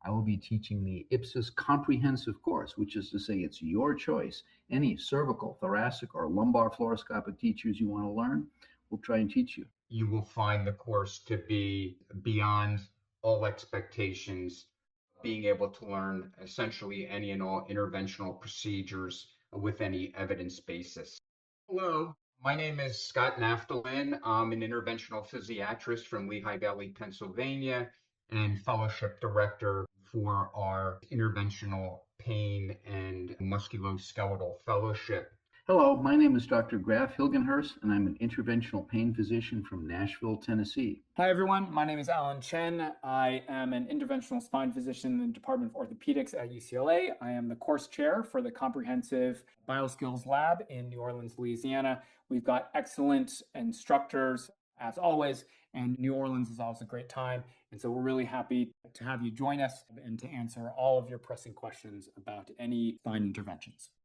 I will be teaching the IPSIS comprehensive course, which is to say it's your choice. Any cervical, thoracic, or lumbar fluoroscopic teachers you want to learn, we'll try and teach you. You will find the course to be beyond all expectations, being able to learn essentially any and all interventional procedures with any evidence basis. Hello, my name is Scott Naftalin. I'm an interventional physiatrist from Lehigh Valley, Pennsylvania, and fellowship director for our interventional pain and musculoskeletal fellowship. Hello, my name is Dr. Graf Hilgenhurst, and I'm an interventional pain physician from Nashville, Tennessee. Hi, everyone. My name is Alan Chen. I am an interventional spine physician in the Department of Orthopedics at UCLA. I am the course chair for the Comprehensive Bioskills Lab in New Orleans, Louisiana. We've got excellent instructors, as always, and New Orleans is always a great time. And so we're really happy to have you join us and to answer all of your pressing questions about any spine interventions.